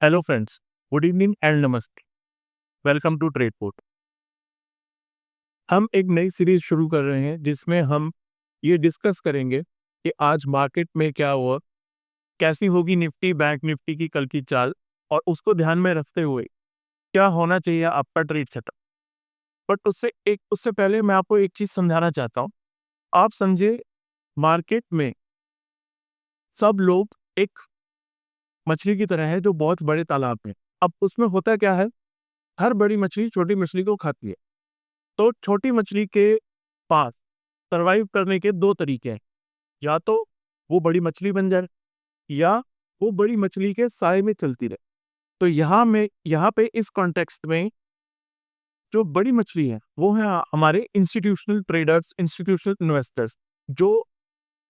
Hello friends, good evening and नमस्ते। Welcome to Tradeport. हम एक नई सीरीज शुरू कर रहे हैं जिसमें हम ये डिस्कस करेंगे कि आज मार्केट में क्या हुआ, कैसी होगी निफ्टी बैंक निफ्टी की कल की चाल और उसको ध्यान में रखते हुए क्या होना चाहिए आपका ट्रेड सेटअप। बट उससे पहले मैं आपको एक चीज समझाना चाहता हूँ। आप समझे, मार्केट में सब लोग एक मछली की तरह है जो बहुत बड़े तालाब में। अब उसमें होता क्या है, हर बड़ी मछली छोटी मछली को खाती है। तो छोटी मछली के पास सरवाइव करने के दो तरीके हैं। या तो वो बड़ी मछली बन जाए या वो बड़ी मछली के साए में चलती रहे। तो यहाँ पे इस कॉन्टेक्स्ट में जो बड़ी मछली है वो है हमारे इंस्टीट्यूशनल ट्रेडर्स, इंस्टीट्यूशनल इन्वेस्टर्स, जो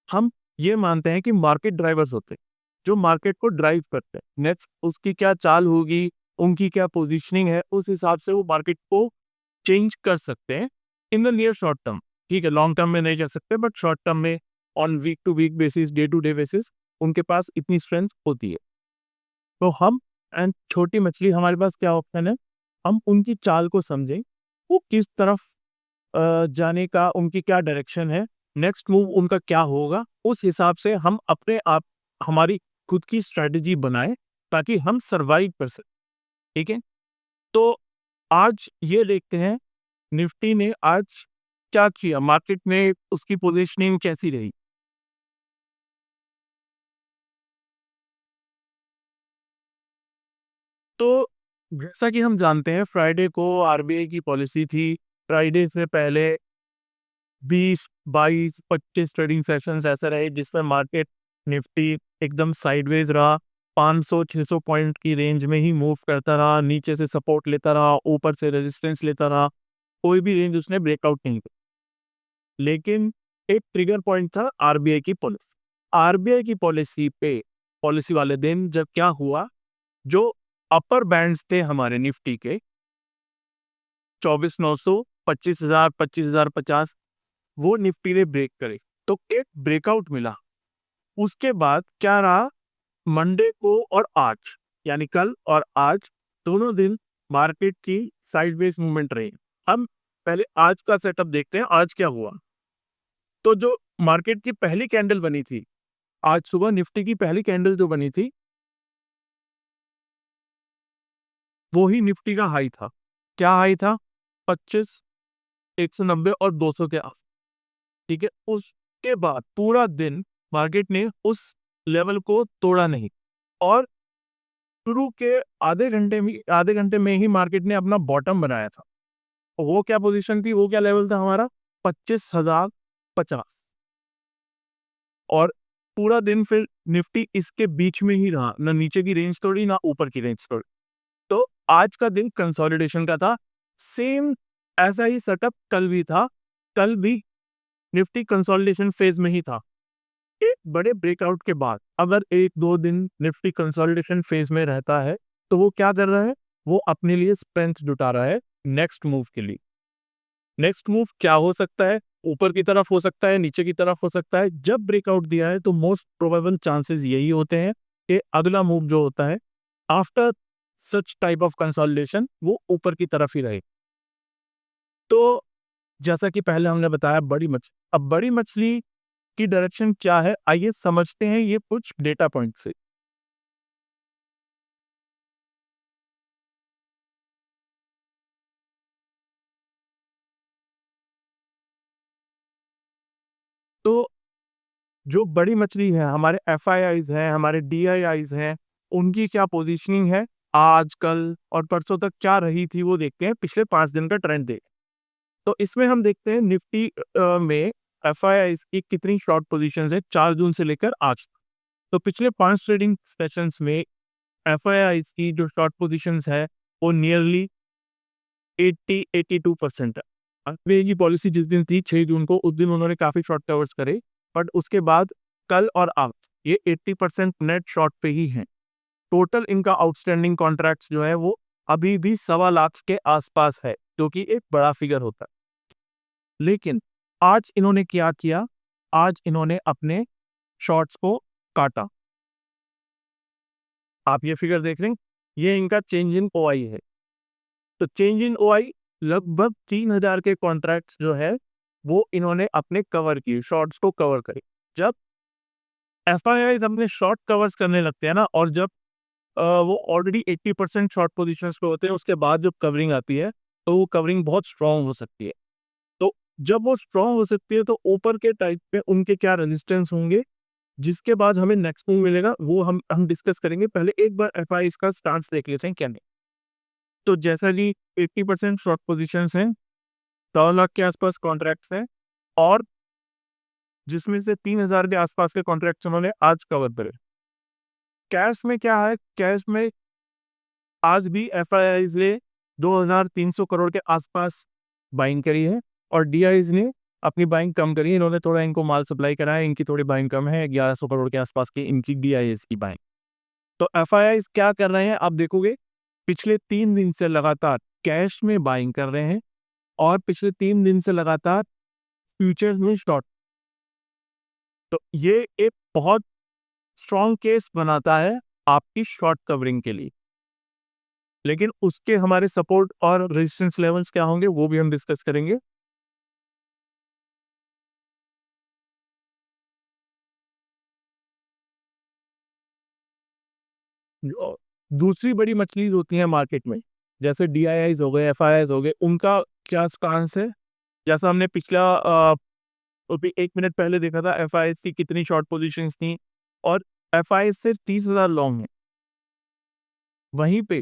हम ये मानते हैं कि मार्केट ड्राइवर्स होते हैं, जो मार्केट को ड्राइव करते हैं। नेक्स्ट उसकी क्या चाल होगी, उनकी क्या पोजीशनिंग है, उस हिसाब से वो मार्केट को चेंज कर सकते हैं in the near short term. ठीक है, लॉन्ग टर्म में नहीं जा सकते बट शॉर्ट टर्म में on week to week basis, day to day basis उनके पास इतनी स्ट्रेंथ होती है। तो हम एंड छोटी मछली हमारे पास क्या ऑप्शन है, हम उनकी चाल को समझें, वो किस तरफ जाने का, उनकी क्या डायरेक्शन है, नेक्स्ट मूव उनका क्या होगा, उस हिसाब से हम अपने आप हमारी खुद की स्ट्रेटजी बनाएं ताकि हम सरवाइव कर सकें। ठीक है, तो आज ये देखते हैं निफ्टी ने आज क्या किया, मार्केट में उसकी पोजीशनिंग कैसी रही। तो जैसा कि हम जानते हैं, फ्राइडे को आरबीआई की पॉलिसी थी। फ्राइडे से पहले 20, 22, 25 ट्रेडिंग सेशंस ऐसे रहे जिसमें मार्केट निफ्टी एकदम साइडवेज रहा। 500-600 पॉइंट की रेंज में ही मूव करता रहा, नीचे से सपोर्ट लेता रहा, ऊपर से रेजिस्टेंस लेता रहा, कोई भी रेंज उसने ब्रेकआउट नहीं की। लेकिन एक ट्रिगर पॉइंट था आरबीआई की पॉलिसी। आरबीआई की पॉलिसी पे पॉलिसी वाले दिन जब क्या हुआ, जो अपर बैंड्स थे हमारे निफ्टी के 24,900, 25,000, 25,050, वो निफ्टी ने ब्रेक करे। तो एक ब्रेकआउट मिला। उसके बाद क्या रहा, मंडे को और आज, यानी कल और आज दोनों दिन मार्केट की साइडवेज मूवमेंट रही। हम पहले आज का सेटअप देखते हैं, आज क्या हुआ। तो जो मार्केट की पहली कैंडल बनी थी, आज सुबह निफ्टी की पहली कैंडल जो बनी थी, वो ही निफ्टी का हाई था। क्या हाई था? 25, 190 और 200 के आस। ठीक है, उसके बाद पूरा दिन मार्केट ने उस लेवल को तोड़ा नहीं और शुरू के आधे घंटे में ही मार्केट ने अपना बॉटम बनाया था। वो क्या पोजीशन थी, वो क्या लेवल था हमारा? 25,050। और पूरा दिन फिर निफ्टी इसके बीच में ही रहा, ना नीचे की रेंज तोड़ी ना ऊपर की रेंज तोड़ी। तो आज का दिन कंसोलिडेशन का था। सेम ऐसा ही सेटअप कल भी था। कल भी निफ्टी कंसोलिडेशन फेज में ही था। एक बड़े ब्रेकआउट के बाद अगर 1-2 दिन निफ्टी कंसोलिडेशन फेज में रहता है तो वो क्या कर रहा है, वो अपने लिए स्ट्रेंथ जुटा रहा है नेक्स्ट मूव के लिए। नेक्स्ट मूव क्या हो सकता है? ऊपर की तरफ हो सकता है, नीचे की तरफ हो सकता है। जब ब्रेकआउट दिया है तो मोस्ट प्रोबेबल चांसेस यही होते हैं कि अगला मूव जो होता है after such type of consolidation वो ऊपर की तरफ ही रहे। तो जैसा कि पहले हमने बताया, बड़ी मछली, अब बड़ी मछली की डायरेक्शन क्या है, आइए समझते हैं ये कुछ डेटा पॉइंट से। तो जो बड़ी मछली है, हमारे एफआईआईज हैं, हमारे डीआईआईज हैं, उनकी क्या पोजीशनिंग है, आज कल और परसों तक क्या रही थी वो देखते हैं। पिछले 5 दिन का ट्रेंड देख, तो इसमें हम देखते हैं निफ्टी में एफआईआईज की कितनी शॉर्ट पोजीशंस है 4 जून से लेकर आज तक। तो पिछले 5 ट्रेडिंग सेशंस में एफआईआईज की जो शॉर्ट पोजीशंस है वो नियरली 82% है। आरबीआई की पॉलिसी जिस दिन थी 6 जून को, उस दिन उन्होंने काफी शॉर्ट कवर्स करे, बट उसके बाद कल और आज ये 80% नेट शॉर्ट पे ही है। टोटल इनका आउटस्टैंडिंग कॉन्ट्रैक्ट्स जो है वो अभी भी 1.25 लाख के आसपास है, जो कि एक बड़ा फिगर होता है। लेकिन आज इन्होंने क्या किया, आज इन्होंने अपने शॉर्ट्स को काटा। आप ये फिगर देख रहे हैं, ये इनका चेंज इन ओआई है। तो चेंज इन ओआई लगभग 3000 के कॉन्ट्रैक्ट्स जो है वो इन्होंने अपने कवर किए, शॉर्ट्स को कवर करे। जब एफआईआईज अपने शॉर्ट कवर्स करने लगते हैं ना, और जब वो ऑलरेडी 80% शॉर्ट पोजीशंस पे होते हैं, उसके बाद जब कवरिंग आती है तो वो कवरिंग बहुत स्ट्रांग हो सकती है। तो जब वो स्ट्रांग हो सकती है तो ऊपर के टाइप पे उनके क्या रेजिस्टेंस होंगे, जिसके बाद हमें नेक्स्ट मूव मिलेगा वो हम डिस्कस करेंगे। पहले एक बार एफआई का स्टांस देख लेते हैं क्या नहीं। तो जैसा कि 80% शॉर्ट पोजीशंस हैं, 14 लाख के आसपास कॉन्ट्रैक्ट्स हैं, और जिसमें से 3000 के आसपास के कॉन्ट्रैक्ट्स उन्होंने आज कवर करे। कैश में क्या है, कैश में आज भी एफआईआईज ने 2300 करोड़ के आसपास बाइंग करी है, और डीआईज ने अपनी बाइंग कम करी है। इन्होंने थोड़ा इनको माल सप्लाई करा है, इनकी थोड़ी बाइंग कम है, 1100 करोड़ के आसपास की इनकी डीआईएस की बाइंग। तो एफआईआईज क्या कर रहे हैं आप देखोगे, पिछले 3 दिन से लगातार कैश में बाइंग कर रहे हैं, और पिछले 3 दिन से लगातार फ्यूचर्स में शॉर्ट। तो ये एक बहुत स्ट्रॉन्ग केस बनाता है आपकी शॉर्ट कवरिंग के लिए। लेकिन उसके हमारे सपोर्ट और रेजिस्टेंस लेवल्स क्या होंगे वो भी हम डिस्कस करेंगे। दूसरी बड़ी मछली होती है मार्केट में, जैसे डीआईआईज हो गए, एफआईआईज हो गए, उनका क्या स्टांस है। जैसा हमने पिछला अभी 1 मिनट पहले देखा था, एफआईआईज की कितनी शॉर्ट पोजीशंस थी, और एफआईआईज सिर्फ 30,000 लॉन्ग है। वहीं पे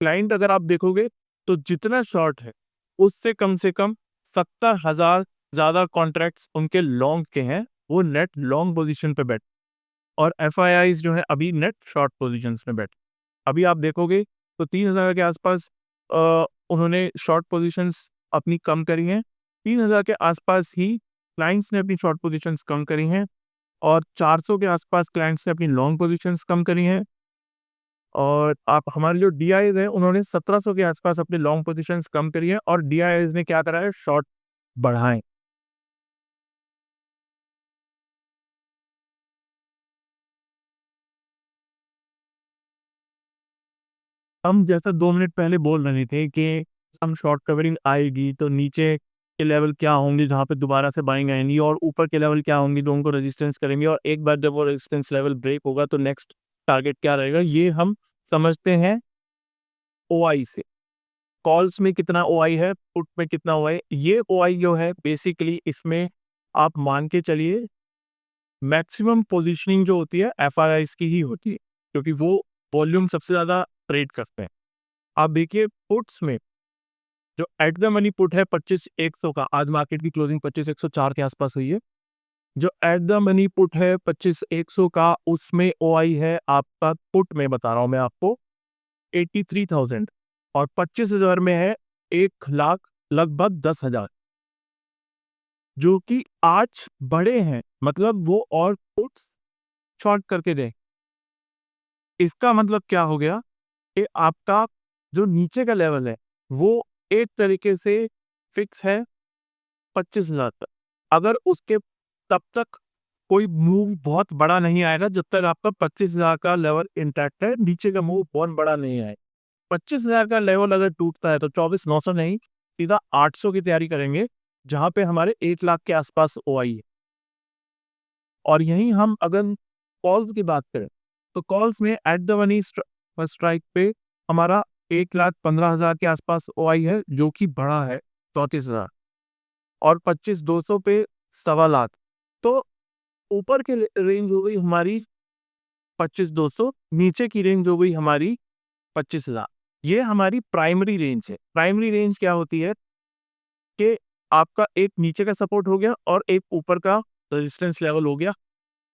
क्लाइंट अगर आप देखोगे तो जितना शॉर्ट है उससे कम से कम 70,000 ज्यादा कॉन्ट्रैक्ट्स उनके लॉन्ग के हैं, वो नेट लॉन्ग पोजीशन पे बैठ, और एफआईआईज जो है अभी नेट शॉर्ट पोजीशंस में बैठ। अभी आप देखोगे तो 3000 के आसपास उन्होंने शॉर्ट पोजीशंस अपनी कम करी हैं। 3000 के आसपास ही क्लाइंट्स ने अपनी शॉर्ट पोजीशंस कम करी हैं, और 400 के आसपास क्लाइंट्स ने अपनी लॉन्ग पोजीशंस कम करी हैं। और आप हमारे जो डीआईज है उन्होंने 1700 के आसपास अपनी लॉन्ग पोजीशंस कम करी है, और डीआईज ने क्या करा है, शॉर्ट बढ़ाए। हम जैसा 2 मिनट पहले बोल रहे थे कि हम शॉर्ट कवरिंग आएगी तो नीचे के लेवल क्या होंगे जहाँ पे दोबारा से बाइंग आएंगी, और ऊपर के लेवल क्या होंगे जो उनको रेजिस्टेंस करेंगे, और एक बार जब वो रेजिस्टेंस लेवल ब्रेक होगा तो नेक्स्ट टारगेट क्या रहेगा, ये हम समझते हैं ओआई से। कॉल्स में कितना ओआई है, पुट में कितना ओआई, ये ओआई जो है बेसिकली इसमें आप मान के चलिए मैक्सिमम पोजीशनिंग जो होती है एफआईआईज की ही होती है, क्योंकि वो वॉल्यूम सबसे ज़्यादा ट्रेड करते हैं। आप देखिए पुट्स में जो एट द मनी पुट है 25,100 का, आज मार्केट की क्लोजिंग 25,104 के आसपास हुई है। जो एट द मनी पुट है 25,100 का, उसमें ओआई है आपका, पुट में बता रहा हूं मैं आपको, 83,000, और 25,000 में है 1 लाख लगभग 10,000, जो कि आज बड़े हैं, मतलब वो और पुट्स शॉर्ट करके दें। इसका मतलब क्या हो गया कि आपका जो नीचे का लेवल है वो एक तरीके से फिक्स है 25,000 तक। अगर उसके तब तक कोई मूव बहुत बड़ा नहीं आएगा जब तक आपका 25,000 का लेवल इंटैक्ट है, नीचे का मूव बहुत बड़ा नहीं आए। 25,000 का लेवल अगर टूटता है तो 24,900 नहीं, सीधा 800 की तैयारी करेंगे, जहां पे हमारे 1 लाख के आसपास ओआई है। और यहीं हम अगर कॉल्स की बात करें तो कॉल्स में एट द मनी स्ट्राइक पे हमारा 1,15,000 के आसपास ओआई है, जो कि बड़ा है 34,000, और 25,200 पे 1.25 लाख। तो ऊपर की रेंज हो गई हमारी 25,200, नीचे की रेंज हो गई हमारी 25,000। ये हमारी प्राइमरी रेंज है। प्राइमरी रेंज क्या होती है कि आपका एक नीचे का सपोर्ट हो गया और एक ऊपर का रेजिस्टेंस लेवल हो गया।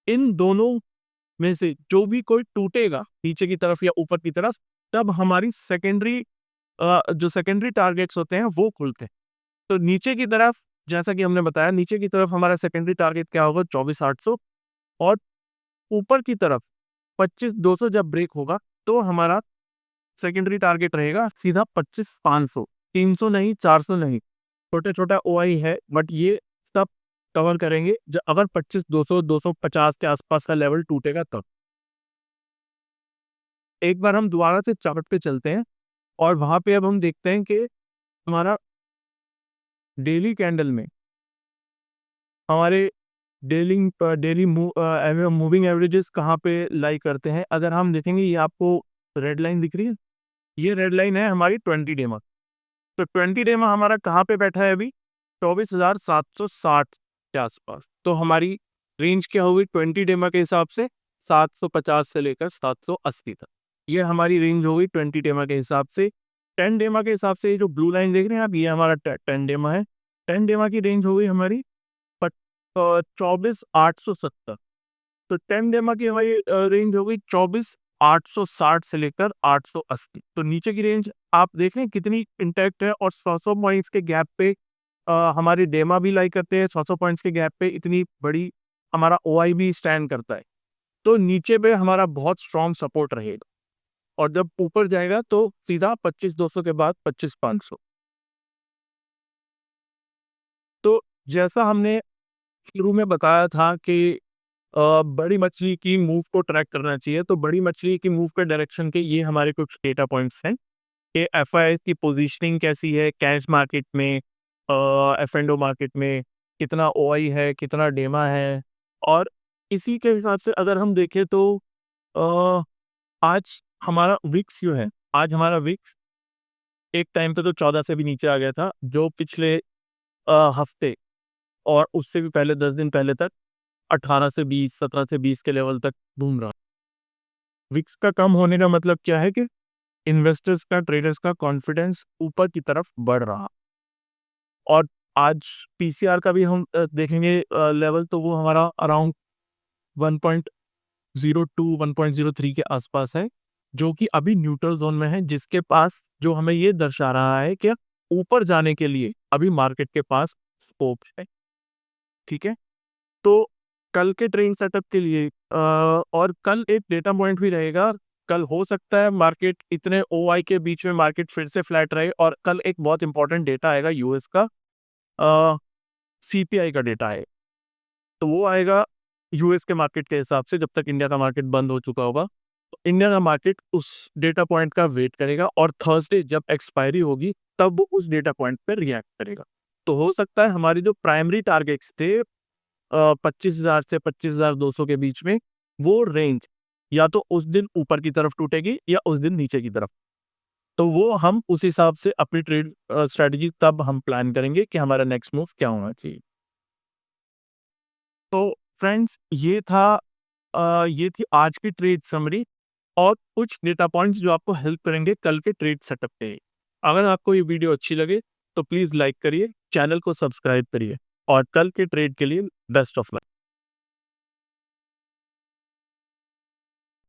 इन दोनों में से जो भी कोई टूटेगा नीचे की तरफ या ऊपर की तरफ, तब हमारी सेकेंडरी जो सेकेंडरी टारगेट्स होते हैं वो खुलते हैं। तो नीचे की तरफ, जैसा कि हमने बताया, नीचे की तरफ हमारा सेकेंडरी टारगेट क्या होगा, 24,800, और ऊपर की तरफ 25,200 जब ब्रेक होगा तो हमारा सेकेंडरी टारगेट रहेगा सीधा 25,500, 300 नहीं, 400 नहीं। छोटा छोटा ओआई है, बट ये सब कवर करेंगे जब अगर 25,200 250 के आसपास का लेवल टूटेगा तब। एक बार हम दोबारा से चार्ट पे चलते हैं और वहाँ पे अब हम देखते हैं कि हमारा डेली कैंडल में हमारे डेली डेली मूविंग एवरेजेस कहाँ पे लाई करते हैं। अगर हम देखेंगे, ये आपको रेड लाइन दिख रही है, ये रेड लाइन है हमारी 20 डे में। तो 20 डे में हमारा कहाँ पे बैठा है अभी? 24,760 के आसपास। तो हमारी रेंज क्या होगी 20 डे के हिसाब से? 750 से लेकर 780 तक, ये हमारी रेंज होगी 20 डे के हिसाब से। 10 डे के हिसाब से ये जो ब्लू लाइन देख रहे हैं आप, ये हमारा 10 डे है। 10 डे की रेंज होगी हमारी 24,870। तो 10 डे की हमारी रेंज हो गई 24,860 से लेकर 880। तो नीचे की रेंज आप देख रहे हैं कितनी इंटैक्ट है, और 100 पॉइंट्स के गैप पे हमारी डेमा भी लाई करते हैं। 100 पॉइंट्स के गैप पे इतनी बड़ी हमारा ओआई भी स्टैंड करता है। तो नीचे पे हमारा बहुत स्ट्रॉन्ग सपोर्ट रहेगा, और जब ऊपर जाएगा तो सीधा 25,200 के बाद 25,500। तो जैसा हमने शुरू में बताया था कि बड़ी मछली की मूव को ट्रैक करना चाहिए, तो बड़ी मछली की मूव के डायरेक्शन के ये हमारे कुछ डेटा पॉइंट्स हैं कि एफआईआई की पोजीशनिंग कैसी है कैश मार्केट में, एफ एंड ओ मार्केट में, कितना ओआई है, कितना डेमा है। और इसी के हिसाब से अगर हम देखें तो अ, आज हमारा विक्स जो है, आज हमारा विक्स एक टाइम पे तो 14 से भी नीचे आ गया था, जो पिछले हफ्ते और उससे भी पहले 10 दिन पहले तक 18 से 20, 17 से 20 के लेवल तक घूम रहा। विक्स का कम होने का मतलब क्या है कि इन्वेस्टर्स का, ट्रेडर्स का कॉन्फिडेंस ऊपर की तरफ बढ़ रहा। और आज पीसीआर का भी हम देखेंगे लेवल, तो वो हमारा अराउंड 1.02 1.03 के आसपास है, जो कि अभी न्यूट्रल जोन में है, जिसके पास जो हमें ये दर्शा रहा है कि ऊपर जाने के लिए अभी मार्केट के पास स्कोप है। ठीक है, तो कल के ट्रेड सेटअप के लिए और कल एक डेटा पॉइंट भी रहेगा। कल हो सकता है मार्केट इतने ओआई के बीच में मार्केट फिर से फ्लैट रहे, और कल एक बहुत इंपॉर्टेंट डेटा आएगा यूएस का, सीपीआई का डेटा है। तो वो आएगा यूएस के मार्केट के हिसाब से, जब तक इंडिया का मार्केट बंद हो चुका होगा। तो इंडिया का मार्केट उस डेटा पॉइंट का वेट करेगा, और थर्सडे जब एक्सपायरी होगी तब वो उस डेटा पॉइंट पर रिएक्ट करेगा। तो हो सकता है हमारी जो प्राइमरी टारगेट्स थे 25,000 से 25,200 के बीच में, वो रेंज या तो उस दिन ऊपर की तरफ टूटेगी या उस दिन नीचे की तरफ। तो वो हम उस हिसाब से अपनी ट्रेड स्ट्रेटजी तब हम प्लान करेंगे कि हमारा नेक्स्ट मूव क्या होना चाहिए। तो फ्रेंड्स, ये थी आज की ट्रेड समरी और कुछ डेटा पॉइंट्स जो आपको हेल्प करेंगे कल के ट्रेड सेटअप पे। अगर आपको ये वीडियो अच्छी लगे तो प्लीज़ लाइक करिए, चैनल को सब्सक्राइब करिए, और कल के ट्रेड के लिए बेस्ट ऑफ लक।